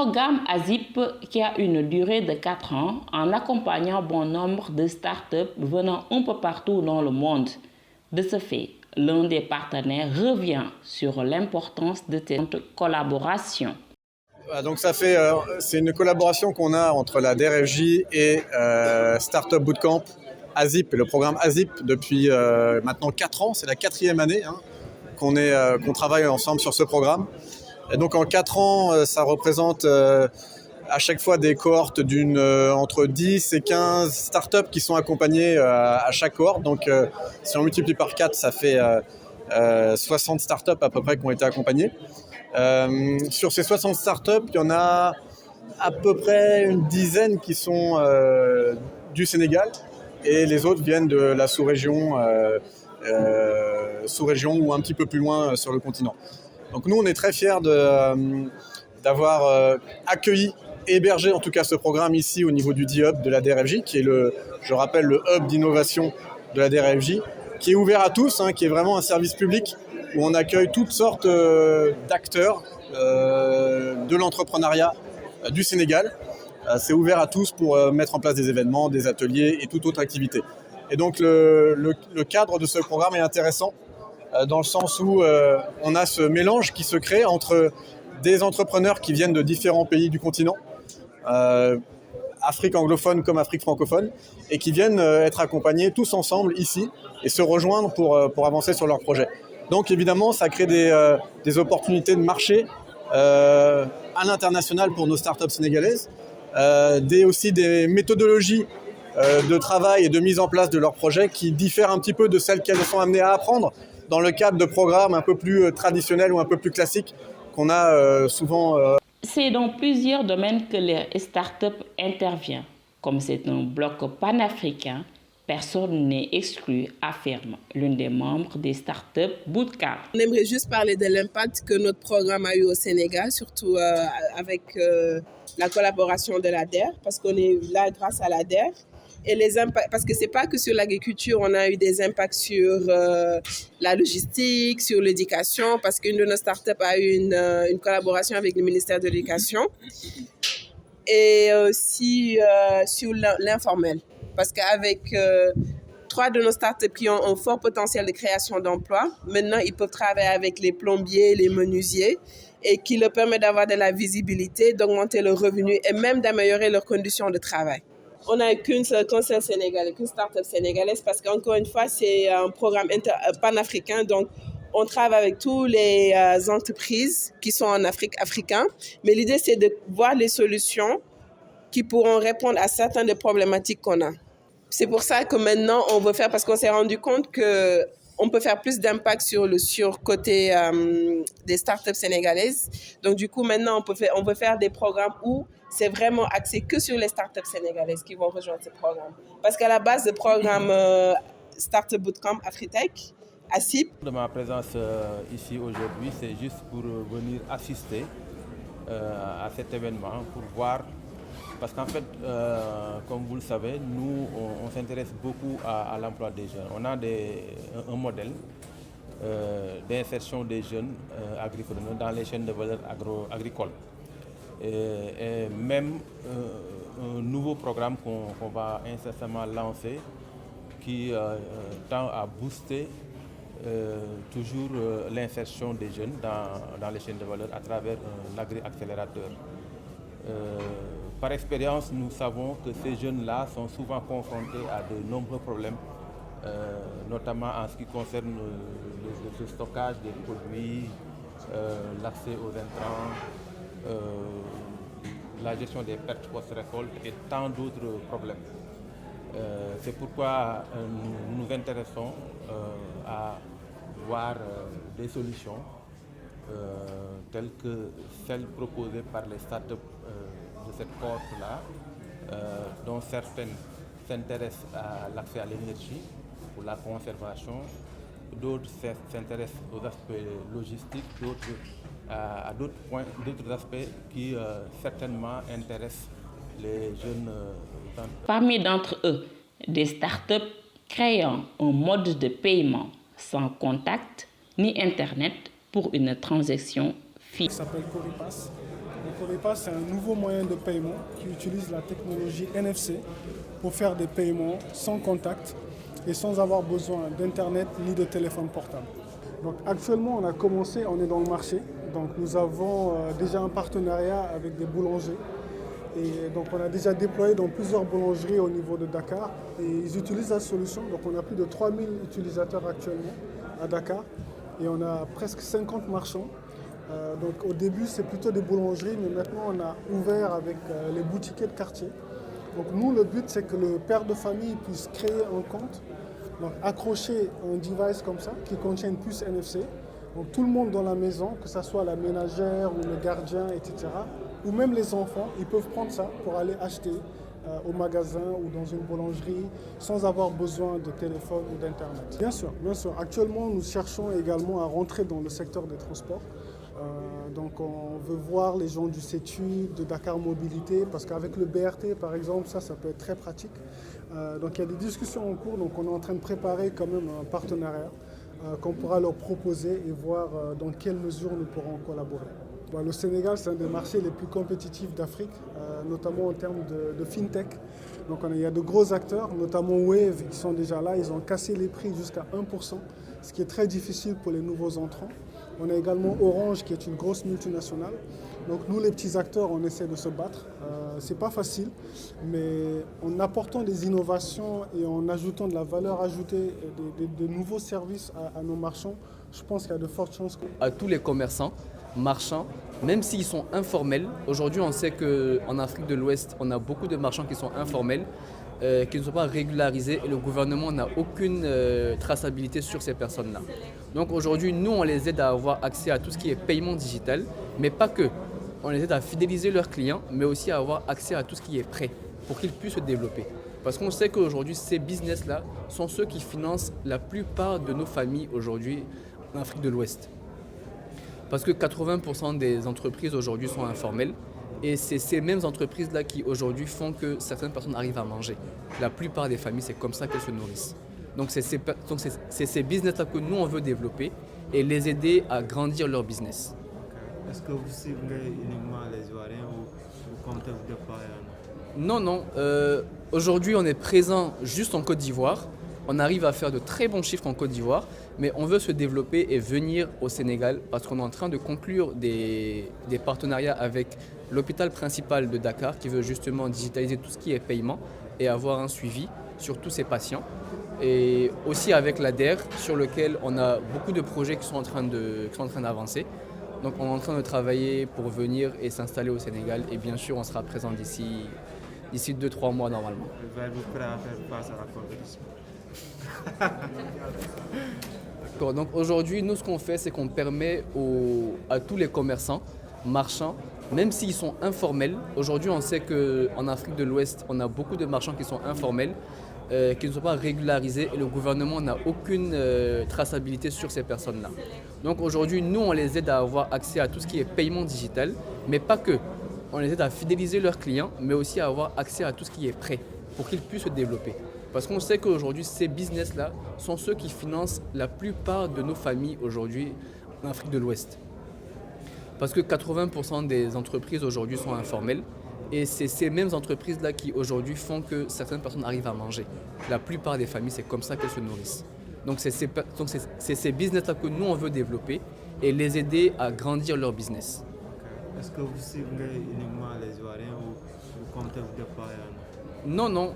programme ASIP qui a une durée de 4 ans en accompagnant bon nombre de startups venant un peu partout dans le monde. De ce fait, l'un des partenaires revient sur l'importance de cette collaboration. Donc c'est une collaboration qu'on a entre la DRFJ et Startup Bootcamp ASIP, le programme ASIP depuis maintenant 4 ans, c'est la 4e année qu'on travaille ensemble sur ce programme. Et donc en 4 ans, ça représente à chaque fois des cohortes entre 10 et 15 startups qui sont accompagnées à chaque cohorte. Donc si on multiplie par 4, ça fait 60 startups à peu près qui ont été accompagnées. Sur ces 60 startups, il y en a à peu près une dizaine qui sont du Sénégal et les autres viennent de la sous-région ou un petit peu plus loin sur le continent. Donc nous, on est très fiers d'avoir accueilli et hébergé en tout cas ce programme ici au niveau du D-Hub de la DRFJ, qui est je rappelle, le hub d'innovation de la DRFJ, qui est ouvert à tous, qui est vraiment un service public où on accueille toutes sortes d'acteurs de l'entrepreneuriat du Sénégal. C'est ouvert à tous pour mettre en place des événements, des ateliers et toute autre activité. Et donc le cadre de ce programme est intéressant dans le sens où on a ce mélange qui se crée entre des entrepreneurs qui viennent de différents pays du continent, Afrique anglophone comme Afrique francophone, et qui viennent être accompagnés tous ensemble ici et se rejoindre pour avancer sur leur projet. Donc évidemment, ça crée des opportunités de marché à l'international pour nos startups sénégalaises, aussi des méthodologies de travail et de mise en place de leurs projets qui diffèrent un petit peu de celles qu'elles sont amenées à apprendre dans le cadre de programmes un peu plus traditionnels ou un peu plus classiques qu'on a souvent. C'est dans plusieurs domaines que les startups interviennent. Comme c'est un bloc panafricain, personne n'est exclu, affirme l'une des membres des startups Bootcamp. On aimerait juste parler de l'impact que notre programme a eu au Sénégal, surtout avec la collaboration de l'ADER, parce qu'on est là grâce à l'ADER. Et les impacts, parce que c'est pas que sur l'agriculture, on a eu des impacts sur la logistique, sur l'éducation, parce qu'une de nos startups a eu une collaboration avec le ministère de l'Éducation, et aussi sur l'informel, parce qu'avec 3 de nos startups qui ont un fort potentiel de création d'emplois, maintenant ils peuvent travailler avec les plombiers, les menuisiers, et qui leur permet d'avoir de la visibilité, d'augmenter leurs revenus et même d'améliorer leurs conditions de travail. On n'a qu'une seule sénégalaise, qu'une start-up sénégalaise, parce qu'encore une fois, c'est un programme panafricain. Donc, on travaille avec toutes les entreprises qui sont en Afrique, africaines. Mais l'idée, c'est de voir les solutions qui pourront répondre à certaines des problématiques qu'on a. C'est pour ça que maintenant, on veut faire, parce qu'on s'est rendu compte qu'on peut faire plus d'impact sur le côté des start-up sénégalaises. Donc, du coup, maintenant, on veut faire des programmes où c'est vraiment axé que sur les startups sénégalaises qui vont rejoindre ce programme. Parce qu'à la base, le programme Startup Bootcamp Afritech, ASIP. De ma présence ici aujourd'hui, c'est juste pour venir assister à cet événement, pour voir. Parce qu'en fait, comme vous le savez, nous, on s'intéresse beaucoup à l'emploi des jeunes. On a un modèle d'insertion des jeunes agricoles dans les chaînes de valeur agricoles. Et même un nouveau programme qu'on va incessamment lancer qui tend à booster toujours l'insertion des jeunes dans les chaînes de valeur à travers l'agri-accélérateur. Par expérience, nous savons que ces jeunes-là sont souvent confrontés à de nombreux problèmes, notamment en ce qui concerne le stockage des produits, l'accès aux intrants, la gestion des pertes post-récolte et tant d'autres problèmes. C'est pourquoi nous nous intéressons à voir des solutions telles que celles proposées par les startups de cette cohorte-là, dont certaines s'intéressent à l'accès à l'énergie pour la conservation, d'autres s'intéressent aux aspects logistiques, d'autres à d'autres aspects qui certainement intéressent les jeunes. Parmi d'entre eux, des startups créant un mode de paiement sans contact ni Internet pour une transaction fixe. Ça s'appelle Coripass. Coripa, c'est un nouveau moyen de paiement qui utilise la technologie NFC pour faire des paiements sans contact et sans avoir besoin d'Internet ni de téléphone portable. Donc actuellement, on a commencé, on est dans le marché. Donc nous avons déjà un partenariat avec des boulangers. Et donc on a déjà déployé dans plusieurs boulangeries au niveau de Dakar. Et ils utilisent la solution. Donc on a plus de 3000 utilisateurs actuellement à Dakar. Et on a presque 50 marchands. Donc au début, c'est plutôt des boulangeries, mais maintenant on a ouvert avec les boutiquiers de quartier. Donc nous, le but, c'est que le père de famille puisse créer un compte, donc accrocher un device comme ça qui contient une puce NFC. Donc tout le monde dans la maison, que ce soit la ménagère ou le gardien, etc., ou même les enfants, ils peuvent prendre ça pour aller acheter au magasin ou dans une boulangerie sans avoir besoin de téléphone ou d'internet. Bien sûr, bien sûr. Actuellement, nous cherchons également à rentrer dans le secteur des transports. Donc on veut voir les gens du CETU, de Dakar Mobilité, parce qu'avec le BRT par exemple, ça peut être très pratique. Donc il y a des discussions en cours, donc on est en train de préparer quand même un partenariat qu'on pourra leur proposer et voir dans quelle mesure nous pourrons collaborer. Le Sénégal, c'est un des marchés les plus compétitifs d'Afrique, notamment en termes de fintech. Donc il y a de gros acteurs, notamment Wave, qui sont déjà là, ils ont cassé les prix jusqu'à 1%, ce qui est très difficile pour les nouveaux entrants. On a également Orange qui est une grosse multinationale. Donc nous les petits acteurs, on essaie de se battre. C'est pas facile, mais en apportant des innovations et en ajoutant de la valeur ajoutée, de nouveaux services à nos marchands, je pense qu'il y a de fortes chances. À tous les commerçants, marchands, même s'ils sont informels, aujourd'hui on sait qu'en Afrique de l'Ouest, on a beaucoup de marchands qui sont informels, qui ne sont pas régularisés et le gouvernement n'a aucune traçabilité sur ces personnes-là. Donc aujourd'hui, nous, on les aide à avoir accès à tout ce qui est paiement digital, mais pas que. On les aide à fidéliser leurs clients, mais aussi à avoir accès à tout ce qui est prêt pour qu'ils puissent se développer. Parce qu'on sait qu'aujourd'hui, ces business-là sont ceux qui financent la plupart de nos familles aujourd'hui en Afrique de l'Ouest. Parce que 80% des entreprises aujourd'hui sont informelles. Et c'est ces mêmes entreprises-là qui aujourd'hui font que certaines personnes arrivent à manger. La plupart des familles, c'est comme ça qu'elles se nourrissent. Donc c'est ces business-là que nous, on veut développer et les aider à grandir leur business. Est-ce que vous ciblez uniquement les Ivoiriens ou vous comptez vous déployer? Non. Aujourd'hui, on est présent juste en Côte d'Ivoire. On arrive à faire de très bons chiffres en Côte d'Ivoire, mais on veut se développer et venir au Sénégal parce qu'on est en train de conclure des partenariats avec l'hôpital principal de Dakar qui veut justement digitaliser tout ce qui est paiement et avoir un suivi sur tous ses patients. Et aussi avec l'ADER sur lequel on a beaucoup de projets qui sont en train d'avancer. Donc on est en train de travailler pour venir et s'installer au Sénégal et bien sûr on sera présent d'ici 2-3 mois normalement. Êtes-vous prêt à faire face à la compétition? Donc aujourd'hui, nous ce qu'on fait, c'est qu'on permet à tous les commerçants, marchands, même s'ils sont informels, aujourd'hui on sait qu'en Afrique de l'Ouest, on a beaucoup de marchands qui sont informels, qui ne sont pas régularisés et le gouvernement n'a aucune traçabilité sur ces personnes-là. Donc aujourd'hui, nous on les aide à avoir accès à tout ce qui est paiement digital, mais pas que. On les aide à fidéliser leurs clients, mais aussi à avoir accès à tout ce qui est prêt pour qu'ils puissent se développer. Parce qu'on sait qu'aujourd'hui, ces business-là sont ceux qui financent la plupart de nos familles aujourd'hui en Afrique de l'Ouest. Parce que 80% des entreprises aujourd'hui sont informelles et c'est ces mêmes entreprises-là qui aujourd'hui font que certaines personnes arrivent à manger. La plupart des familles, c'est comme ça qu'elles se nourrissent. Donc c'est ces business-là que nous, on veut développer et les aider à grandir leur business. Est-ce que vous ciblez uniquement les Ivoiriens ou vous comptez vous déployer? Non.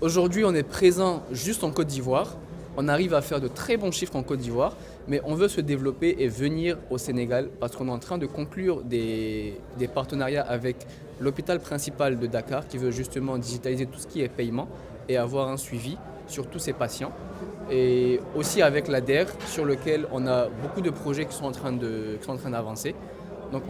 Aujourd'hui, on est présent juste en Côte d'Ivoire. On arrive à faire de très bons chiffres en Côte d'Ivoire, mais on veut se développer et venir au Sénégal parce qu'on est en train de conclure des partenariats avec l'hôpital principal de Dakar qui veut justement digitaliser tout ce qui est paiement et avoir un suivi sur tous ses patients. Et aussi avec l'ADER sur lequel on a beaucoup de projets qui sont en train d'avancer. Donc